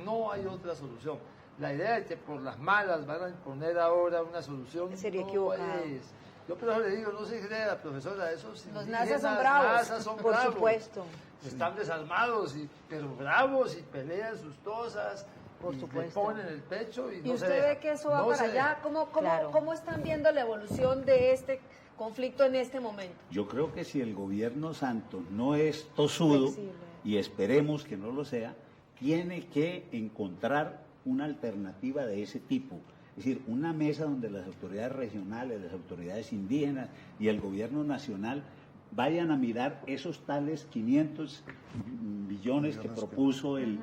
No hay otra solución. La idea de que por las malas van a imponer ahora una solución Sería no equivocado. es. Yo por eso le digo, no se crea, profesora, esos Los indígenas, nazas son bravos. nazas son Por bravos. supuesto. Están desarmados, pero bravos y pelean sus cosas. Por y supuesto. le ponen el pecho y ¿Y no se usted dejan. ve que eso va No para se allá? dejan. Claro. ¿Cómo están viendo la evolución de este conflicto en este momento? Yo creo que si el gobierno Santos no es tosudo, Flexible. y esperemos que no lo sea, tiene que encontrar una alternativa de ese tipo. Es decir, una mesa donde las autoridades regionales, las autoridades indígenas y el gobierno nacional vayan a mirar esos tales 500 billones que propuso el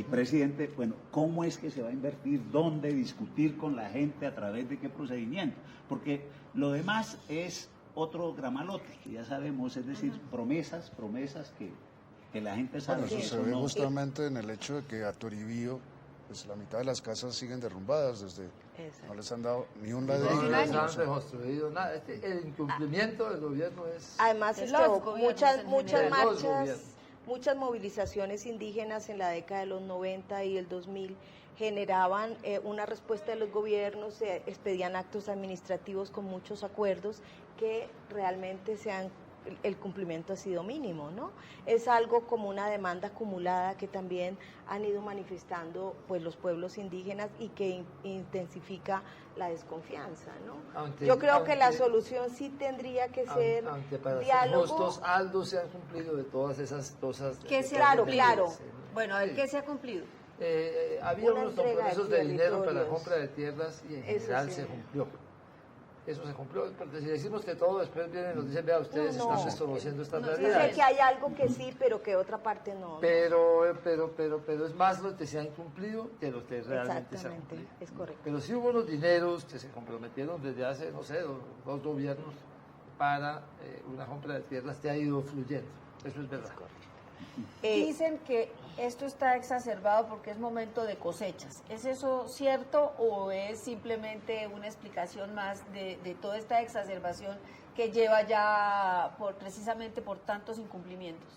presidente. Bueno, ¿cómo es que se va a invertir? ¿Dónde? Discutir con la gente, a través de qué procedimiento. Porque lo demás es otro gramalote, que ya sabemos, es decir, promesas que la gente sabe. Bueno, que eso eso se ve no- justamente en el hecho de que a Toribío, pues la mitad de las casas siguen derrumbadas desde, Exacto. no les han dado ni un No ladrillo. les o han sea, reconstruido nada. El incumplimiento del gobierno es... Además, De es los que gobiernos muchas en muchas general. De los marchas, gobiernos. muchas movilizaciones indígenas en la década de los 90 y el 2000 generaban una respuesta de los gobiernos, se expedían actos administrativos con muchos acuerdos que realmente el cumplimiento ha sido mínimo, ¿no? Es algo como una demanda acumulada que también han ido manifestando pues los pueblos indígenas y que intensifica la desconfianza, ¿no? Yo creo que la solución sí tendría que ser Aunque para ser diálogo. justos, Aldo se han cumplido de todas esas cosas. ¿Qué se ha Claro, cumplido? claro. Bueno, a ver, Sí. ¿qué se ha cumplido? Había Una unos entrega de compromisos de dinero para la territorios. compra de tierras y en Eso general sí. se cumplió. Eso se cumplió, porque si decimos que todo, después vienen y nos dicen, vea, ustedes No, no. están desconociendo esta No, Yo realidad. sé que hay algo que sí, pero que otra parte no. Pero es más lo que se ha incumplido que lo que realmente se ha Exactamente, cumplido. es correcto. Pero sí hubo unos dineros que se comprometieron desde hace, no sé, dos gobiernos para una compra de tierras que ha ido fluyendo. Eso es verdad. Dicen que esto está exacerbado porque es momento de cosechas. ¿Es eso cierto o es simplemente una explicación más de toda esta exacerbación que lleva ya precisamente por tantos incumplimientos?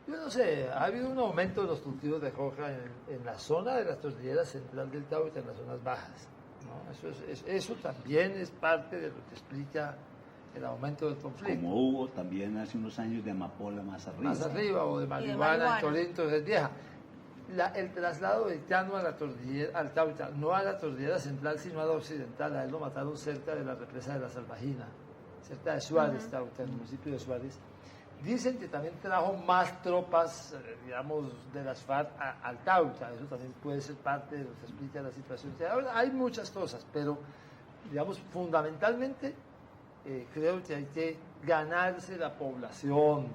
Yo no sé, ha habido un aumento de los cultivos de coca en la zona de las tortilleras central del Cauca, en las zonas bajas, ¿no? Eso también es parte de lo que explica el aumento del conflicto. Como hubo también hace unos años de amapola más arriba. Más arriba, o de marihuana, marihuana. en Torinto, es vieja. El traslado de Llano a la Cordillera, al Cauca, no a la Cordillera Central, sino a la Occidental, a él lo mataron cerca de la represa de la Salvajina, cerca de Suárez, Cauca, en el municipio de Suárez. Dicen que también trajo más tropas, digamos, de las FARC al Cauca, eso también puede ser parte de lo que explica la situación. Ahora, hay muchas cosas, pero, digamos, fundamentalmente, creo que hay que ganarse la población.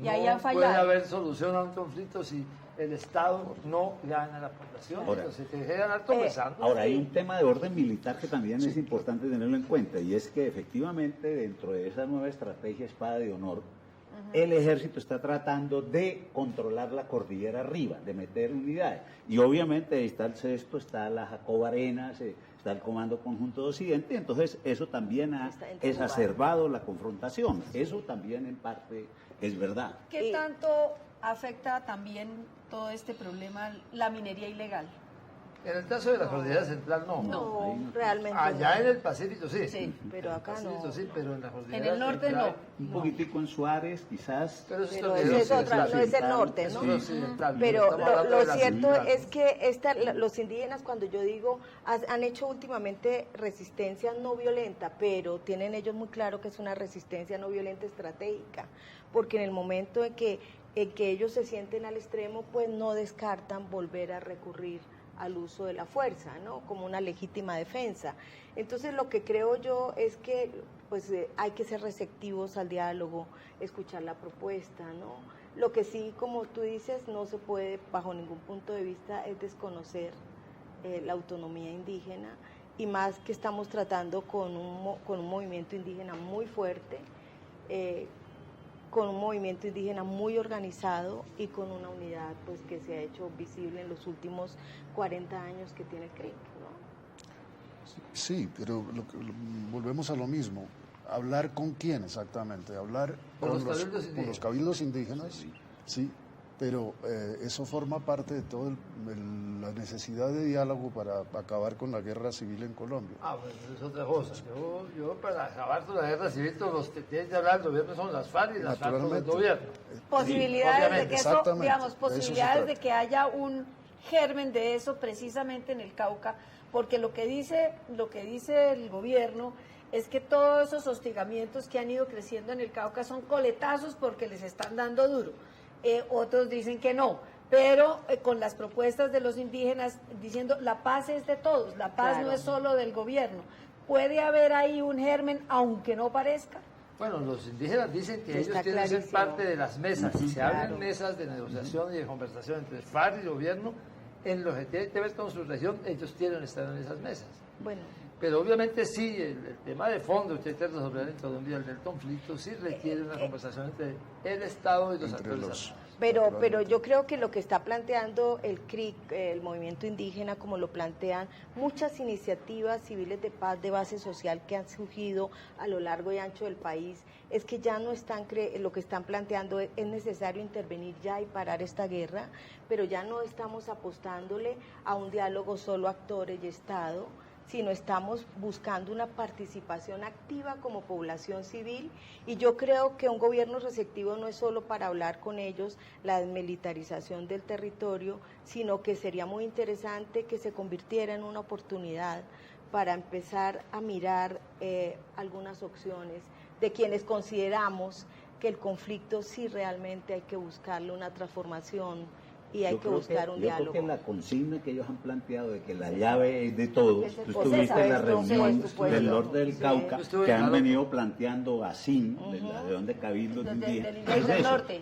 Y ahí han puede fallado. haber solución a un conflicto si el Estado no gana a la población. Ahora, Entonces, se deje ganar conversando. Ahora, hay un tema de orden militar que también es importante tenerlo en cuenta, y es que efectivamente dentro de esa nueva estrategia Espada de Honor, el ejército está tratando de controlar la cordillera arriba, de meter unidades. Y obviamente ahí está el Sexto, está la Jacoba Arenas, está el Comando Conjunto de Occidente, entonces eso también ha Está en todo exacerbado la confrontación. Eso también en parte es verdad. ¿Qué tanto afecta también todo este problema la minería ilegal? En el caso de la Cordillera Central, no. No, realmente Allá no. en el Pacífico sí. Sí, pero acá En el Pacífico no. sí, pero en la Cordillera En el norte Central, Un poquitico en Suárez, quizás. Pero eso Pero también ese es otra, no es el norte, eso ¿no? es occidental, Pero estamos hablando de lo la cierto central. es que los indígenas, cuando yo digo, han hecho últimamente resistencia no violenta, pero tienen ellos muy claro que es una resistencia no violenta estratégica, porque en el momento en que ellos se sienten al extremo, pues no descartan volver a recurrir al uso de la fuerza, ¿no? Como una legítima defensa. Entonces, lo que creo yo es que pues hay que ser receptivos al diálogo, escuchar la propuesta, ¿no? Lo que sí, como tú dices, no se puede bajo ningún punto de vista es desconocer la autonomía indígena, y más que estamos tratando con un movimiento indígena muy fuerte, con un movimiento indígena muy organizado y con una unidad pues que se ha hecho visible en los últimos 40 años que tiene el CRIC, ¿no? digamos. Sí, pero volvemos a lo mismo. ¿Hablar con quién exactamente? Hablar con los cabildos indígenas, sí, pero eso forma parte de toda la necesidad de diálogo para acabar con la guerra civil en Colombia. Pues es otra cosa. Yo para acabar con la guerra civil, todos los que tienen que hablar el gobierno son las FARC y las FARC con el gobierno. Posibilidades de que eso, digamos, de posibilidades de que haya un germen de eso precisamente en el Cauca, porque lo que dice el gobierno es que todos esos hostigamientos que han ido creciendo en el Cauca son coletazos porque les están dando duro. Otros dicen que no, pero con las propuestas de los indígenas diciendo la paz es de todos, la paz no es solo del gobierno. ¿Puede haber ahí un germen aunque no parezca? Bueno, los indígenas dicen que ellos tienen que ser parte de las mesas. Si se abren mesas de negociación y de conversación entre FARC y el gobierno, en lo que tiene que ver con su región, ellos quieren estar en esas mesas. Bueno. Pero obviamente sí, el tema de fondo que hay que resolver en Colombia, el del conflicto, sí requiere una conversación entre el Estado y los actores. Pero yo creo que lo que está planteando el CRIC, el movimiento indígena, como lo plantean muchas iniciativas civiles de paz de base social que han surgido a lo largo y ancho del país, es que ya no están, lo que están planteando es necesario intervenir ya y parar esta guerra, pero ya no estamos apostándole a un diálogo solo actores y Estado, sino estamos buscando una participación activa como población civil, y yo creo que un gobierno receptivo no es solo para hablar con ellos la desmilitarización del territorio, sino que sería muy interesante que se convirtiera en una oportunidad para empezar a mirar algunas opciones de quienes consideramos que el conflicto sí realmente hay que buscarle una transformación y hay que buscar un diálogo. Yo creo que la consigna que ellos han planteado de que la llave es de todos, tú estuviste en la reunión del norte del Cauca que han venido planteando así, de la reunión de cabildos indígenas.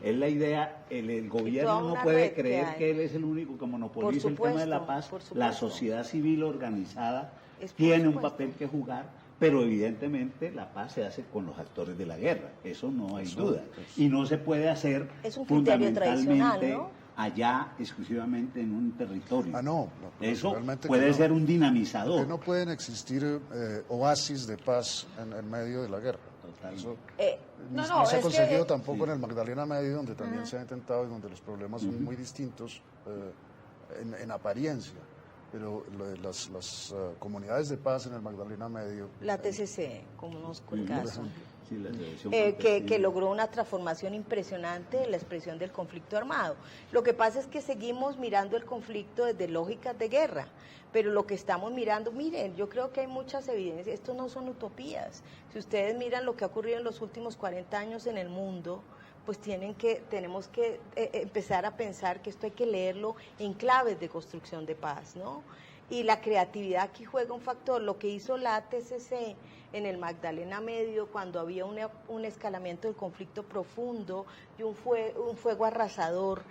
Es la idea, el gobierno no puede creer que él es el único que monopoliza el tema de la paz. La sociedad civil organizada tiene un papel que jugar, pero evidentemente la paz se hace con los actores de la guerra, eso no hay duda. Y no se puede hacer fundamentalmente, ¿no?, allá exclusivamente en un territorio. No, eso puede ser un dinamizador. Que no pueden existir oasis de paz en medio de la guerra. Eso no se ha conseguido tampoco en el Magdalena Medio, donde también se ha intentado y donde los problemas son muy distintos en apariencia. Pero las comunidades de paz en el Magdalena Medio... La TCC, conozco el caso. Que logró una transformación impresionante en la expresión del conflicto armado. Lo que pasa es que seguimos mirando el conflicto desde lógicas de guerra, pero lo que estamos mirando, miren, yo creo que hay muchas evidencias, esto no son utopías. Si ustedes miran lo que ha ocurrido en los últimos 40 años en el mundo, pues tenemos que empezar a pensar que esto hay que leerlo en claves de construcción de paz, ¿no? Y la creatividad aquí juega un factor. Lo que hizo la ATCC en el Magdalena Medio, cuando había un escalamiento del conflicto profundo y un fuego arrasador,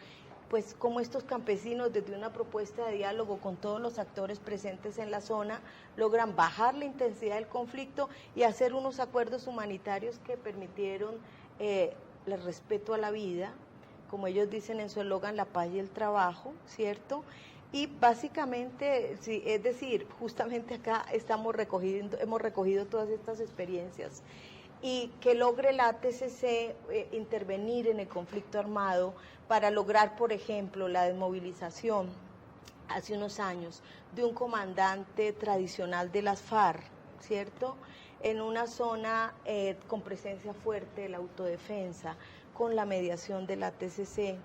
pues como estos campesinos desde una propuesta de diálogo con todos los actores presentes en la zona logran bajar la intensidad del conflicto y hacer unos acuerdos humanitarios que permitieron el respeto a la vida, como ellos dicen en su eslogan, la paz y el trabajo, ¿cierto? Y básicamente, sí, es decir, justamente acá hemos recogido todas estas experiencias, y que logre la ATCC intervenir en el conflicto armado para lograr, por ejemplo, la desmovilización hace unos años de un comandante tradicional de las FARC, ¿cierto?, en una zona con presencia fuerte de la autodefensa, con la mediación de la TCC.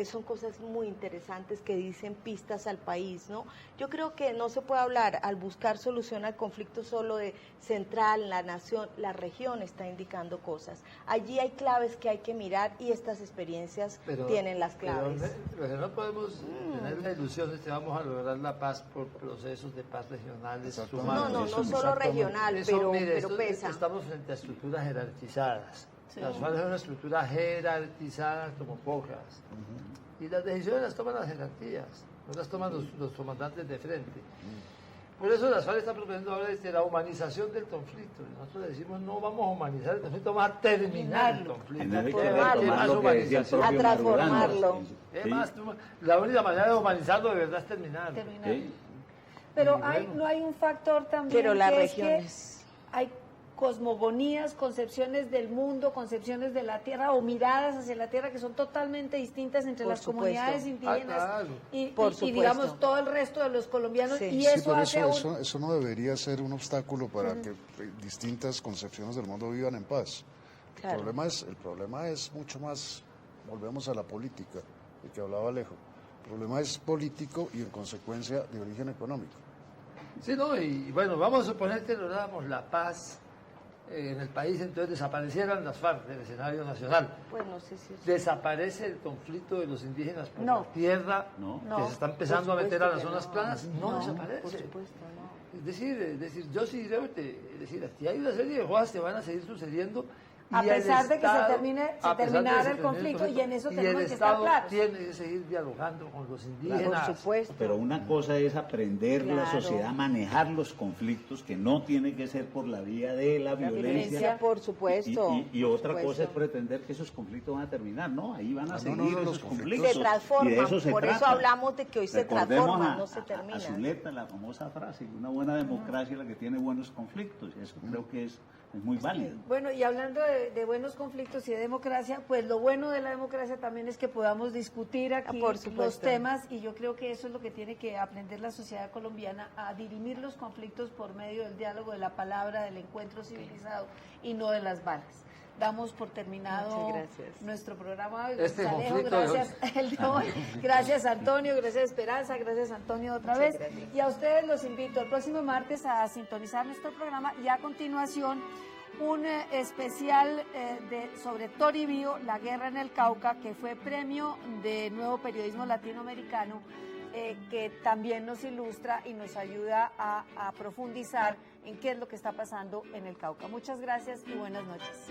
Son cosas muy interesantes que dicen pistas al país, ¿no? Yo creo que no se puede hablar al buscar solución al conflicto solo de central, la nación, la región está indicando cosas. Allí hay claves que hay que mirar y estas experiencias tienen las claves. Pero no podemos tener la ilusión de que vamos a lograr la paz por procesos de paz regionales humanos. No solo regional, pero pesa. Estamos frente a estructuras jerarquizadas. Sí. Las FARC son una estructura jerarquizada como pocas. Y las decisiones las toman las jerarquías, no las toman los comandantes de frente. Por eso las FARC están proponiendo ahora la humanización del conflicto. Nosotros le decimos, no vamos a humanizar el conflicto, vamos a terminar el conflicto. A transformarlo. La única manera de humanizarlo de verdad es terminarlo. ¿Sí? Pero bueno. no hay un factor también Pero las que es que regiones. hay cosmogonías, concepciones del mundo, concepciones de la tierra o miradas hacia la tierra que son totalmente distintas entre Por las supuesto. comunidades indígenas claro. Por y supuesto. digamos todo el resto de los colombianos Sí. y Sí, eso pero hace eso no debería ser un obstáculo para que distintas concepciones del mundo vivan en paz. Claro. El problema es mucho más, volvemos a la política, de que hablaba Alejo. El problema es político y en consecuencia de origen económico. Sí, ¿no? Y bueno, vamos a suponer que lográramos la paz en el país, entonces desaparecieran las FARC del escenario nacional. Pues no sé si es... ¿Desaparece el conflicto de los indígenas por No. la tierra No. que se está empezando a Por meter a las supuesto zonas que planas? No, No, desaparece. por supuesto, no. Es decir, yo sí creo que, aquí hay una serie de cosas que van a seguir sucediendo. A y el pesar de que se Estado- termine- se a pesar de que terminara se el termine conflicto, y en eso y tenemos el que estar Estado claros. tiene que seguir dialogando con los indígenas. Por supuesto. Pero una cosa es aprender la Claro. sociedad a manejar los conflictos, que no tiene que ser por la vía de la violencia. Por supuesto. Y otra por cosa es supuesto. pretender que esos conflictos van a terminar. No, ahí van a No, seguir no, esos los conflictos. Se transforman, y de eso se por eso trata. hablamos de que hoy se Recordemos transforman, no se a terminan. Zuleta, la famosa frase, una buena democracia es la que tiene buenos conflictos. Y eso creo que es muy válido. Bueno, y hablando de buenos conflictos y de democracia, pues lo bueno de la democracia también es que podamos discutir aquí Por supuesto. los temas y yo creo que eso es lo que tiene que aprender la sociedad colombiana, a dirimir los conflictos por medio del diálogo, de la palabra, del encuentro civilizado y no de las balas. Damos por terminado Muchas gracias. nuestro programa. Este Alejo, conflicto de gracias, el de hoy. Gracias Antonio, gracias Esperanza, gracias Antonio otra vez. gracias. Y a ustedes los invito el próximo martes a sintonizar nuestro programa y a continuación un especial sobre Toribío, la guerra en el Cauca, que fue premio de Nuevo Periodismo Latinoamericano, que también nos ilustra y nos ayuda a profundizar en qué es lo que está pasando en el Cauca. Muchas gracias y buenas noches.